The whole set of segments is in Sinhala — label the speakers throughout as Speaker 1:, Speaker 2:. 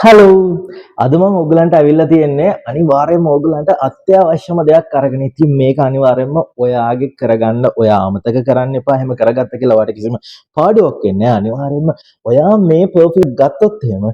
Speaker 1: හලෝ අද මම ඔයගලන්ට ඇවිල්ලා තියෙන්නේ අනිවාර්යයෙන්ම ඔයගලන්ට අත්‍යවශ්‍යම දෙයක් අරගෙන. ඉතින් මේක අනිවාර්යයෙන්ම ඔයාගේ කරගන්න. ඔයා අමතක කරන්න එපා. එහෙම කරගත්ත කියලා ඔයාට කිසිම පාඩුවක් වෙන්නේ නැහැ. අනිවාර්යයෙන්ම ඔයා මේ පර්ෆියුම් ගත්තොත් එහෙම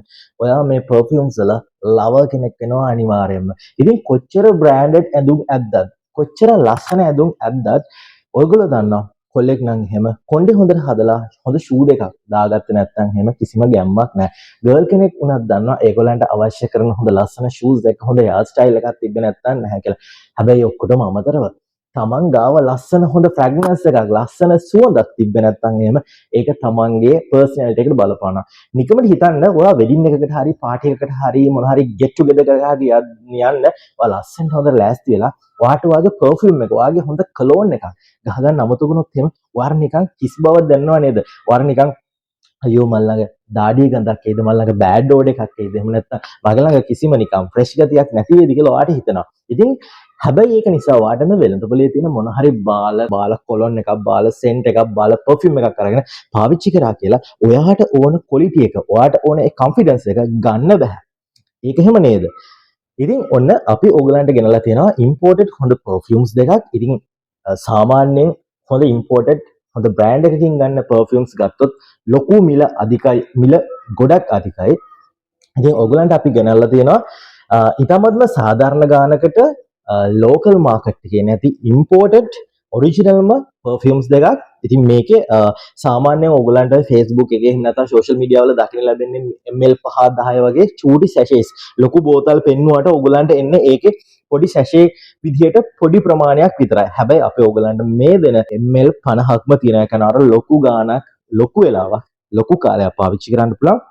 Speaker 1: ඔයා මේ පර්ෆියුම්ස් වල ලවර් කෙනෙක් වෙනවා අනිවාර්යයෙන්ම. ඉතින් කොච්චර බ්‍රෑන්ඩඩ් ඇඳුම් ඇද්දත් කොච්චර ලස්සන ඇඳුම් ඇද්දත් ඔයගොල්ලෝ දන්නවා කොල්ලෙක් නම් එහෙම කොණ්ඩේ හොඳට හදලා හොඳ ෂූ දෙකක් දාගත්තේ නැත්නම් එහෙම කිසිම ගැම්මක් නැහැ. ගර්ල් කෙනෙක් වුණත් දන්නවා ඒගොල්ලන්ට අවශ්‍ය කරන හොඳ ලස්සන ෂූස් දෙක හොඳ හෙයාර් ස්ටයිල් එකක් තිබ්බේ නැත්නම් නැහැ කියලා. හැබැයි ඔක්කොටම අමතරව තමන් ගාව ලස්සන හොඳ ෆ්‍රැග්නන්ස් එකක් ලස්සන සුවඳක් තිබ්බේ නැත්නම් එහෙම ඒක තමන්ගේ පර්සනැලිටි එකට බලපානවා. නිකමට හිතන්න ඔයා වෙඩින් එකකට හරි පාටි එකකට හරි මොන හරි ගෙට් ටුගෙදර් එකකට හරි යන්න ඔයා ලස්සනට හොඳ ලෑස්ති වෙලා ඔයාට ඔයාගේ පර්ෆියුම් එක ඔයාගේ හොඳ කලෝන් එකක් ගහගන්න අමතක වුණොත් එහෙම ඔයාට නිකන් කිසි බවක් දැනනව නේද? ඔයාට නිකන් අයියෝ මල් ළඟ දාඩිය ගඳක් එයිද මල් ළඟ බෑඩ් ඕඩ් එකක් එයිද එහෙම නැත්නම් මගේ ළඟ කිසිම නිකන් ෆ්‍රෙෂ් ගතියක් නැති වේද කියලා ඔයාට හිතෙනවා. ඉතින් හැබැයි ඒක නිසා ඔයාටම වෙළඳපොලේ තියෙන මොන හරි බාල කොලොන් එකක් බාල සෙන්ට් එකක් බාල පර්ෆියුම් එකක් අරගෙන පාවිච්චි කරා කියලා ඔයාට ඕන ක්වොලිටි එක ඔයාට ඕන ඒ කොන්ෆිඩන්ස් එක ගන්න බෑ. ඒක එහෙම නේද? ඉතින් ඔන්න අපි ඕගලන්ට ගෙනලා තියෙනවා ඉම්පෝර්ටඩ් හොඳ පර්ෆියුම්ස් දෙකක්. ඉතින් සාමාන්‍යයෙන් හොඳ ඉම්පෝර්ටඩ් හොඳ බ්‍රෑන්ඩ් එකකින් ගන්න පර්ෆියුම්ස් ගත්තොත් ලොකු මිල අධිකයි, මිල ගොඩක් අධිකයි. ඉතින් ඕගලන්ට අපි ගෙනල්ලා තියෙනවා ඊටමත්ම සාධාරණ ගානකට ලෝකල් මාකට් එකේ නැති ඉම්පෝර්ටඩ් ඔරිජිනල්ම පර්ෆියුම්ස් දෙකක්. ඉතින් මේකේ සාමාන්‍යයෙන් ඕගලන්ට Facebook එකේ එහෙම නැත්නම් සෝෂල් මීඩියා වල දකින්න ලැබෙන්නේ ml 5 10 වගේ චූටි සැෂේස්. ලොකු බෝතල් පෙන්නුවට ඕගලන්ට එන්නේ ඒකේ පොඩි සැෂේ විදියට පොඩි ප්‍රමාණයක් විතරයි. හැබැයි අපි ඕගලන්ට මේ දෙන ml 50ක්ම තියෙන එක නතර ලොකු ගාණක් ලොකු වෙලාවක් ලොකු කාලයක් පාවිච්චි කරන්න පුළුවන්.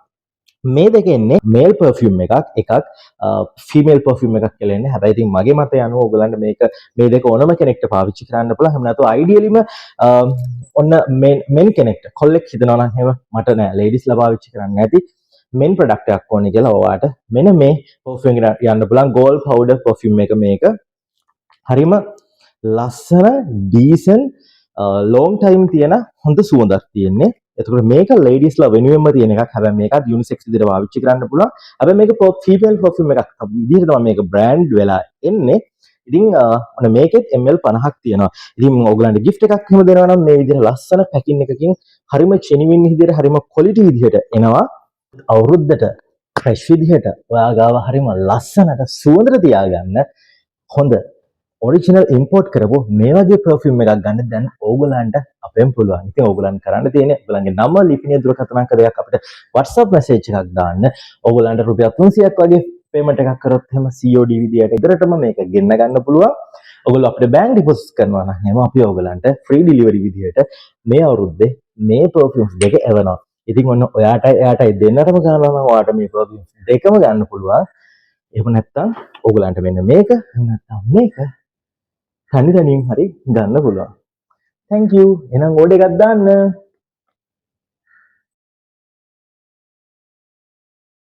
Speaker 1: මේ දෙක එන්නේ මේල් පර්ෆියුම් එකක් ෆීමේල් පර්ෆියුම් එකක් කියලා එන්නේ. හැබැයි ඉතින් මගේ මතය අනුව ඔයගලන්ට මේක මේ දෙක ඕනම කෙනෙක්ට පාවිච්චි කරන්න පුළුවන්. එහෙම නැත්නම් අයිඩියලිම ඔන්න මෙන් කෙනෙක්ට කොල්ලෙක් හිතනවා නම් එහෙම මට නෑ ලේඩිස්ලා පාවිච්චි කරන්න නැති මෙන් ප්‍රොඩක්ට් එකක් ඕනේ කියලා ඔයාට මෙන්න මේ පර්ෆියුම් එකට යන්න පුළුවන්. ගෝල්ඩ් පවුඩර් පර්ෆියුම් එක මේක හරිම ලස්සන ඩීසන්ට් ලොන්గ్ ටයිම් තියෙන හොඳ සුවඳක් තියෙන්නේ. එතකොට මේක ලේඩිස්ලා වෙනුවෙන්ම තියෙන එකක්. හැබැයි මේකත් යුනිසෙක්ස් විදිහට පාවිච්චි කරන්න පුළුවන්. හැබැයි මේක ෆීමේල් පර්ෆියුම් එකක් විදිහට තමයි මේක බ්‍රෑන්ඩ් වෙලා එන්නේ. ඉතින් ඔන්න මේකෙත් ml 50ක් තියෙනවා. ඉතින් ඔයගලන්ට gift එකක් එහෙම දෙනවා නම් මේ විදිහට ලස්සන පැකින් එකකින් හරිම ජෙනුවින් විදිහට හරිම ක්වොලිටි විදිහට එනවා. අවුරුද්දට ෆ්‍රෙෂ් විදිහට ඔයා ගාව හරිම ලස්සනට සුවඳට තියාගන්න හොඳ ඔරිජිනල් ඉම්පෝර්ට් කරපු මේ වගේ පර්ෆියුම් එකක් ගන්න දැන් ඕගලන්ට අපෙන් පුළුවන්. ඉතින් ඕගලන්ට කරන්න තියෙන්නේ ඔයගලන්ගේ නම ලිපිනේ දුරකථන අංක දෙකක් අපිට WhatsApp message එකක් දාන්න. ඕගලන්ට රුපියල් 300ක් වගේ පේමන්ට් එකක් කරොත් එහෙම COD විදියට ඉදරටම මේක ගෙන්න ගන්න පුළුවන්. ඔයගොල්ලෝ අපිට බැංක් ඩිපොසිට් කරනවා නම් එහෙම අපි ඕගලන්ට ෆ්‍රී ඩිලිවරි විදියට මේ අවුරුද්දේ මේ පර්ෆියුම්ස් දෙක එවනවා. ඉතින් ඔන්න ඔයාටයි එයාටයි දෙන්නටම ගන්නවා නම් ඔයාට මේ පර්ෆියුම්ස් දෙකම ගන්න පුළුවන්. එහෙම නැත්නම් ඕගලන්ට මෙන්න මේක එහෙම නැත්නම් මේක තනි තනියෙන් හරි ගන්න පුළුවන්. Thank you. එහෙනම් ඕඩර් එකක් දාන්න.